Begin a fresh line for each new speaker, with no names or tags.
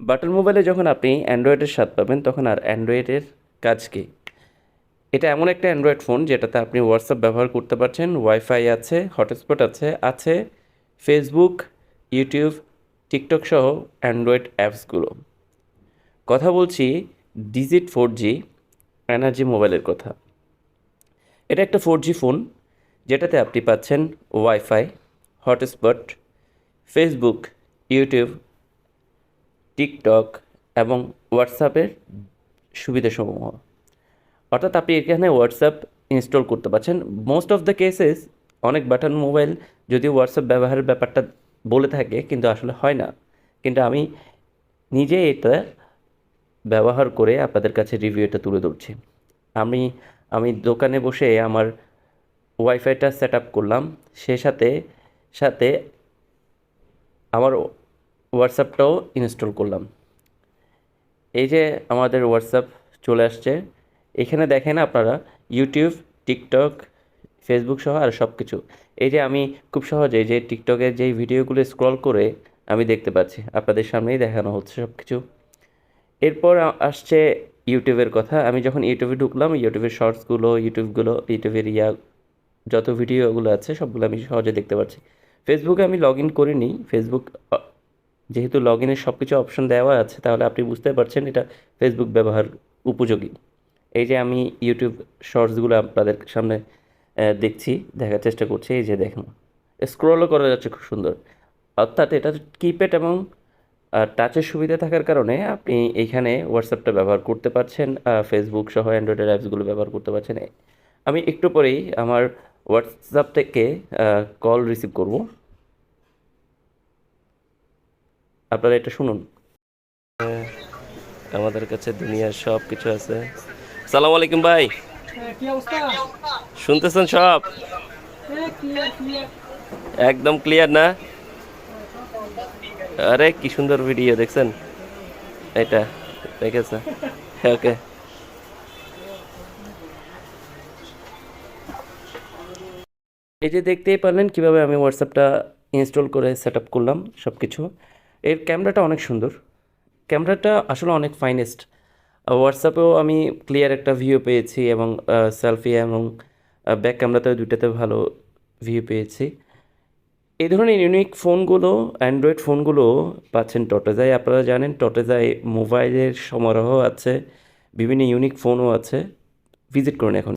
Button মোবাইলে যখন আপনি অ্যান্ড্রয়েডের স্বাদ পাবেন তখন আর অ্যান্ড্রয়েডের কাজ কি? এটা এমন একটা অ্যান্ড্রয়েড ফোন যেটাতে আপনি হোয়াটসঅ্যাপ ব্যবহার করতে পারছেন, ওয়াইফাই আছে, হটস্পট আছে ফেসবুক, ইউটিউব, টিকটক সহ অ্যান্ড্রয়েড অ্যাপসগুলো। কথা বলছি ডিজিট 4G এনার্জি মোবাইলের কথা। এটা একটা 4G ফোন যেটাতে আপনি পাচ্ছেন wifi, hotspot, Facebook, YouTube, TikTok এবং হোয়াটসঅ্যাপের সুবিধাসমূহ। অর্থাৎ আপনি এখানে হোয়াটসঅ্যাপ ইনস্টল করতে পারছেন। মোস্ট অফ দ্য কেসেস অনেক বাটন মোবাইল যদিও হোয়াটসঅ্যাপ ব্যবহারের ব্যাপারটা বলে থাকে কিন্তু আসলে হয় না। কিন্তু আমি নিজে এটা ব্যবহার করে আপনাদের কাছে রিভিউটা তুলে ধরছি। আমি আমি দোকানে বসে আমার ওয়াইফাইটা সেট আপ করলাম, সে সাথে সাথে আমার হোয়াটসঅ্যাপটাও ইনস্টল করলাম। এই যে আমাদের হোয়াটসঅ্যাপ চলে আসছে, এখানে দেখেন আপনারা ইউটিউব, টিকটক, ফেসবুক সহ আর সব কিছু। এই যে আমি খুব সহজেই যে টিকটকের যেই ভিডিওগুলো স্ক্রল করে আমি দেখতে পাচ্ছি, আপনাদের সামনেই দেখানো হচ্ছে সব কিছু। এরপর আসছে ইউটিউবের কথা। আমি যখন ইউটিউবে ঢুকলাম, ইউটিউবের শর্টসগুলো, ইউটিউবের যত ভিডিওগুলো আছে সবগুলো আমি সহজে দেখতে পাচ্ছি। ফেসবুকে আমি লগ ইন করিনি। ফেসবুক যেহেতু লগ ইনের সব কিছু অপশন দেওয়া আছে তাহলে আপনি বুঝতে পারছেন এটা ফেসবুক ব্যবহার উপযোগী। এই যে আমি ইউটিউব শর্টসগুলো আপনাদের সামনে দেখছি, দেখার চেষ্টা করছি। এই যে দেখুন, স্ক্রলও করা যাচ্ছে খুব সুন্দর। অর্থাৎ এটা কিপ্যাড এবং টাচের সুবিধা থাকার কারণে আপনি এইখানে হোয়াটসঅ্যাপটা ব্যবহার করতে পারছেন, ফেসবুক সহ অ্যান্ড্রয়েডের অ্যাপসগুলো ব্যবহার করতে পারছেন। আমি একটু পরেই আমার হোয়াটসঅ্যাপ থেকে কল রিসিভ করব, আপনারা এটা শুনুন। আমাদের কাছে দুনিয়ার সব কিছু আছে। সালাম আলাইকুম ভাই,
কি অবস্থা?
শুনতেছেন সব?
Clear clear.
একদম ক্লিয়ার না? আরে কি সুন্দর ভিডিও দেখছেন? এটা দেখেছে? ওকে। এই যে দেখতেই পারলেন কিভাবে আমি হোয়াটসঅ্যাপটা ইনস্টল করে সেট আপ করলাম সব কিছু। এর ক্যামেরাটা অনেক সুন্দর, ক্যামেরাটা আসলে অনেক ফাইনেস্ট। হোয়াটসঅ্যাপেও আমি ক্লিয়ার একটা ভিউ পেয়েছি এবং সেলফি এবং ব্যাক ক্যামেরাতেও দুইটাতে ভালো ভিউ পেয়েছি। এই ধরনের ইউনিক ফোনগুলো, অ্যান্ড্রয়েড ফোনগুলো পাচ্ছেন টটেজায়। আপনারা জানেন টটেজায় মোবাইলের সমারোহ আছে, বিভিন্ন ইউনিক ফোনও আছে। ভিজিট করুন এখন।